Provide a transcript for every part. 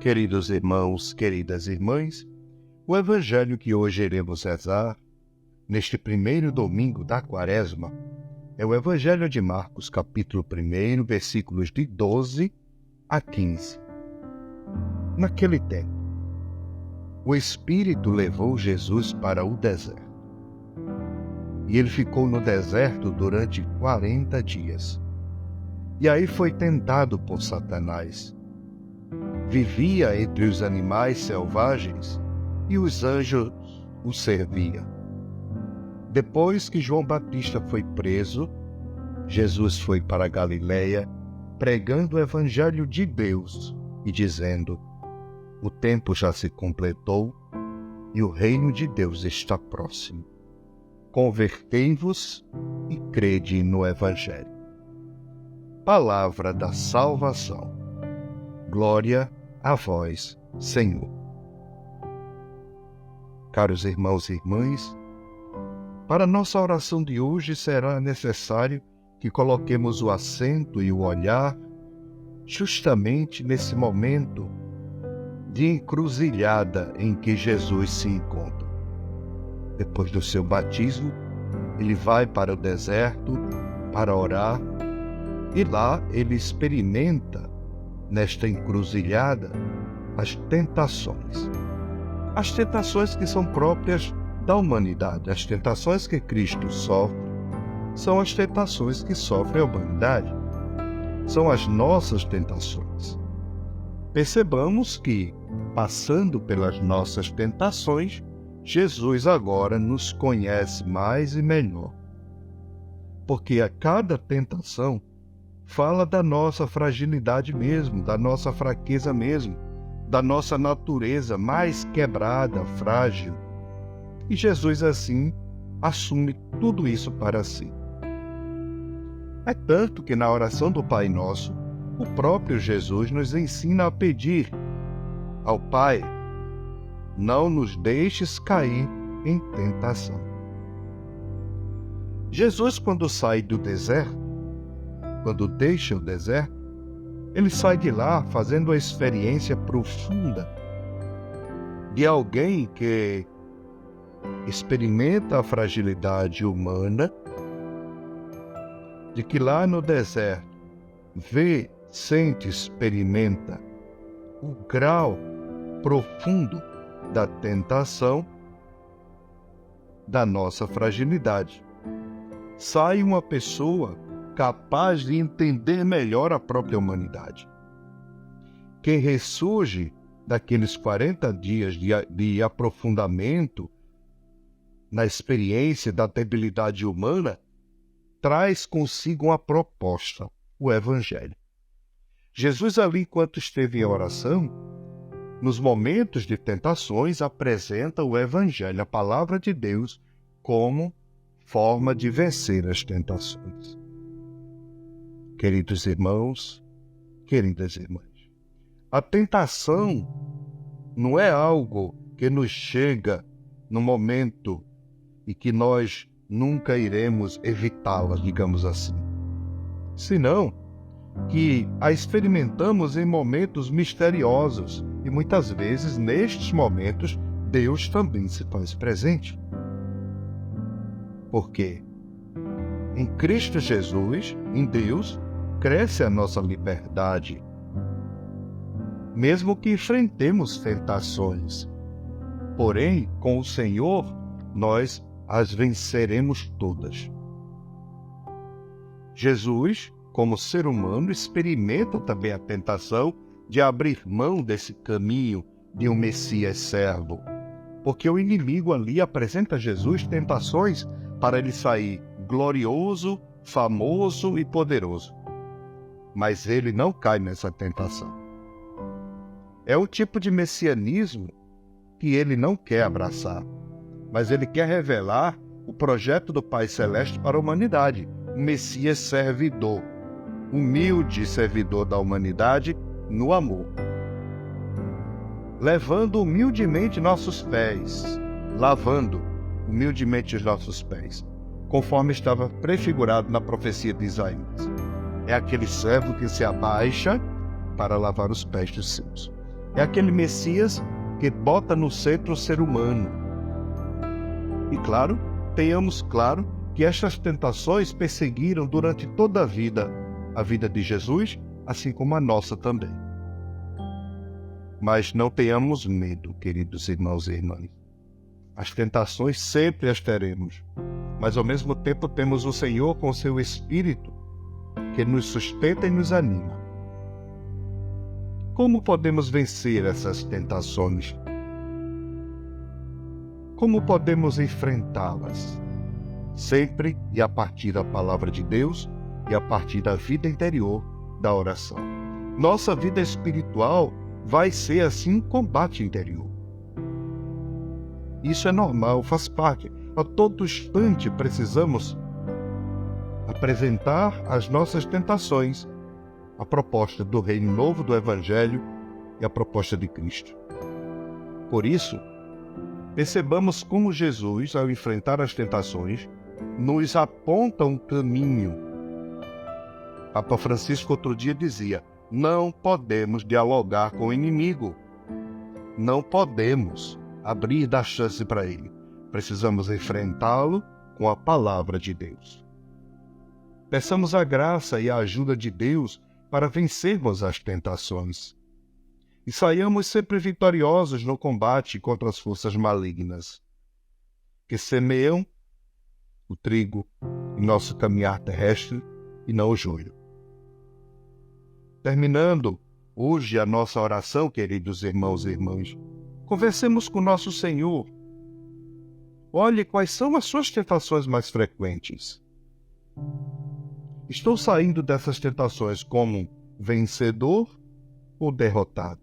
Queridos irmãos, queridas irmãs, o evangelho que hoje iremos rezar, neste primeiro domingo da Quaresma, é o evangelho de Marcos, capítulo 1, versículos de 12 a 15. Naquele tempo, o Espírito levou Jesus para o deserto. E ele ficou no deserto durante 40 dias. E aí foi tentado por Satanás. Vivia entre os animais selvagens e os anjos o serviam. Depois que João Batista foi preso, Jesus foi para a Galileia, pregando o evangelho de Deus e dizendo: o tempo já se completou e o reino de Deus está próximo. Convertei-vos e crede no evangelho. Palavra da salvação. Glória a vós, Senhor. Caros irmãos e irmãs, para nossa oração de hoje será necessário que coloquemos o acento e o olhar justamente nesse momento de encruzilhada em que Jesus se encontra. Depois do seu batismo, ele vai para o deserto para orar e lá ele experimenta, nesta encruzilhada, as tentações. As tentações que são próprias da humanidade, as tentações que Cristo sofre, são as tentações que sofre a humanidade. São as nossas tentações. Percebamos que, passando pelas nossas tentações, Jesus agora nos conhece mais e melhor. Porque a cada tentação fala da nossa fragilidade mesmo, da nossa fraqueza mesmo, da nossa natureza mais quebrada, frágil. E Jesus, assim, assume tudo isso para si. É tanto que na oração do Pai Nosso, o próprio Jesus nos ensina a pedir ao Pai: não nos deixes cair em tentação. Jesus, quando sai do deserto, quando deixa o deserto, ele sai de lá fazendo a experiência profunda de alguém que experimenta a fragilidade humana, de que lá no deserto vê, sente, experimenta o grau profundo da tentação, da nossa fragilidade. Sai uma pessoa capaz de entender melhor a própria humanidade. Quem ressurge daqueles 40 dias de aprofundamento na experiência da debilidade humana, traz consigo uma proposta, o Evangelho. Jesus ali, enquanto esteve em oração, nos momentos de tentações, apresenta o Evangelho, a palavra de Deus, como forma de vencer as tentações. Queridos irmãos, queridas irmãs, a tentação não é algo que nos chega no momento e que nós nunca iremos evitá-la, digamos assim, senão que a experimentamos em momentos misteriosos e muitas vezes nestes momentos Deus também se faz presente. Porque em Cristo Jesus, em Deus, cresce a nossa liberdade, mesmo que enfrentemos tentações. Porém, com o Senhor, nós as venceremos todas. Jesus, como ser humano, experimenta também a tentação de abrir mão desse caminho de um Messias servo, porque o inimigo ali apresenta a Jesus tentações para ele sair glorioso, famoso e poderoso. Mas ele não cai nessa tentação. É um tipo de messianismo que ele não quer abraçar, mas ele quer revelar o projeto do Pai Celeste para a humanidade, um Messias servidor, humilde servidor da humanidade no amor, levando humildemente nossos pés, lavando humildemente os nossos pés, conforme estava prefigurado na profecia de Isaías. É aquele servo que se abaixa para lavar os pés dos seus. É aquele Messias que bota no centro o ser humano. E claro, tenhamos claro que estas tentações perseguiram durante toda a vida de Jesus, assim como a nossa também. Mas não tenhamos medo, queridos irmãos e irmãs. As tentações sempre as teremos, mas ao mesmo tempo temos o Senhor com seu Espírito, que nos sustenta e nos anima. Como podemos vencer essas tentações? Como podemos enfrentá-las? Sempre e a partir da palavra de Deus e a partir da vida interior da oração. Nossa vida espiritual vai ser assim um combate interior. Isso é normal, faz parte. A todo instante precisamos apresentar as nossas tentações, a proposta do Reino Novo, do Evangelho e a proposta de Cristo. Por isso, percebamos como Jesus, ao enfrentar as tentações, nos aponta um caminho. Papa Francisco outro dia dizia: não podemos dialogar com o inimigo. Não podemos abrir dar chance para ele. Precisamos enfrentá-lo com a palavra de Deus. Peçamos a graça e a ajuda de Deus para vencermos as tentações. E saiamos sempre vitoriosos no combate contra as forças malignas, que semeiam o trigo em nosso caminhar terrestre e não o joio. Terminando hoje a nossa oração, queridos irmãos e irmãs, conversemos com nosso Senhor. Olhe quais são as suas tentações mais frequentes. Estou saindo dessas tentações como vencedor ou derrotado?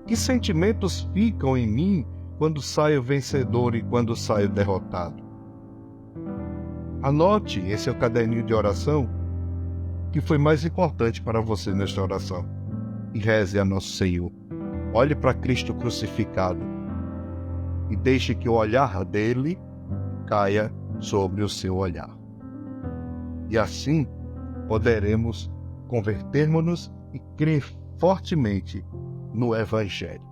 Que sentimentos ficam em mim quando saio vencedor e quando saio derrotado? Anote em seu caderninho de oração o que foi mais importante para você nesta oração e reze a nosso Senhor. Olhe para Cristo crucificado e deixe que o olhar dele caia sobre o seu olhar. E assim poderemos convertermos-nos e crer fortemente no Evangelho.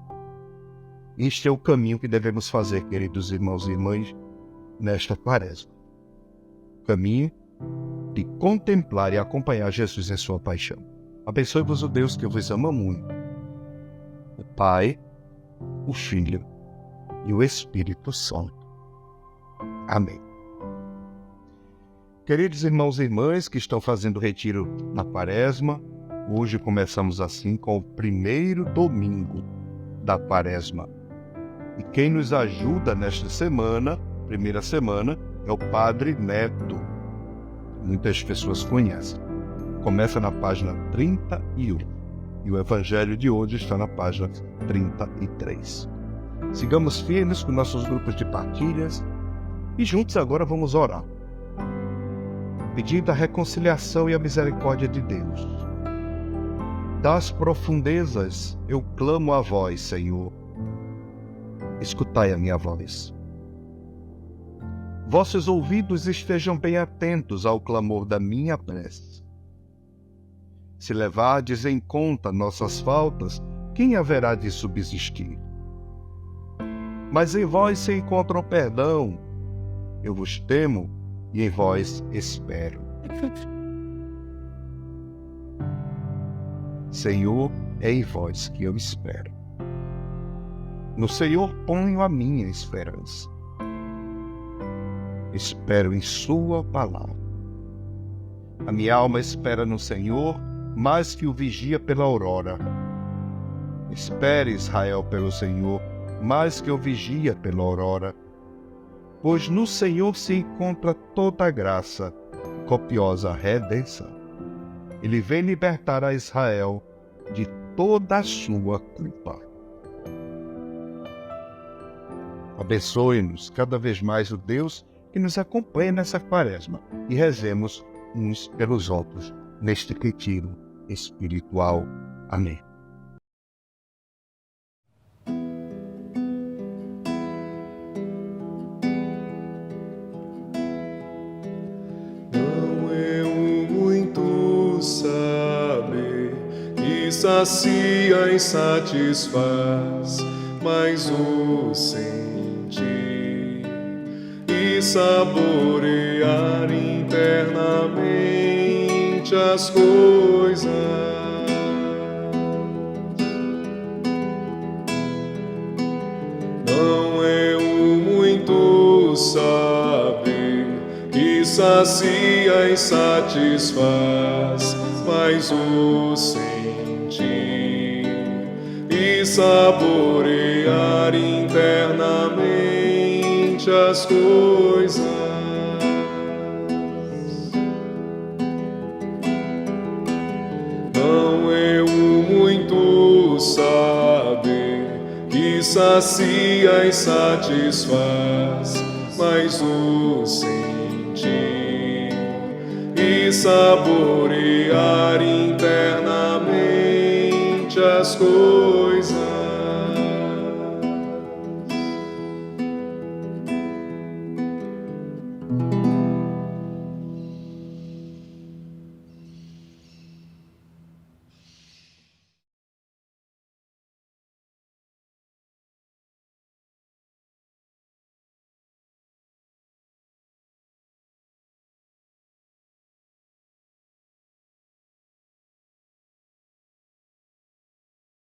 Este é o caminho que devemos fazer, queridos irmãos e irmãs, nesta quaresma. O caminho de contemplar e acompanhar Jesus em sua paixão. Abençoe-vos o Deus que vos ama muito, o Pai, o Filho e o Espírito Santo. Amém. Queridos irmãos e irmãs que estão fazendo retiro na quaresma, hoje começamos assim com o primeiro domingo da quaresma. E quem nos ajuda nesta semana, primeira semana, é o Padre Neto. Muitas pessoas conhecem. Começa na página 31 e o Evangelho de hoje está na página 33. Sigamos firmes com nossos grupos de partilhas e juntos agora vamos orar, pedindo a reconciliação e a misericórdia de Deus. Das profundezas eu clamo a vós, Senhor. Escutai a minha voz. Vossos ouvidos estejam bem atentos ao clamor da minha prece. Se levardes em conta nossas faltas, quem haverá de subsistir? Mas em vós se encontra o perdão. Eu vos temo e em vós espero. Senhor, é em vós que eu espero. No Senhor ponho a minha esperança. Espero em sua palavra. A minha alma espera no Senhor, mais que o vigia pela aurora. Espere, Israel, pelo Senhor, mais que o vigia pela aurora. Pois no Senhor se encontra toda a graça, copiosa redenção. Ele vem libertar a Israel de toda a sua culpa. Abençoe-nos cada vez mais o Deus que nos acompanha nessa quaresma e rezemos uns pelos outros neste retiro espiritual. Amém. Não é o muito saber que sacia e satisfaz, mas o sentir e saborear internamente as coisas. Não é o muito saber que sacia e satisfaz, mas o sentir e saborear internamente as coisas. Não é o muito saber que sacia e satisfaz, mas o sentir e saborear internamente as coisas.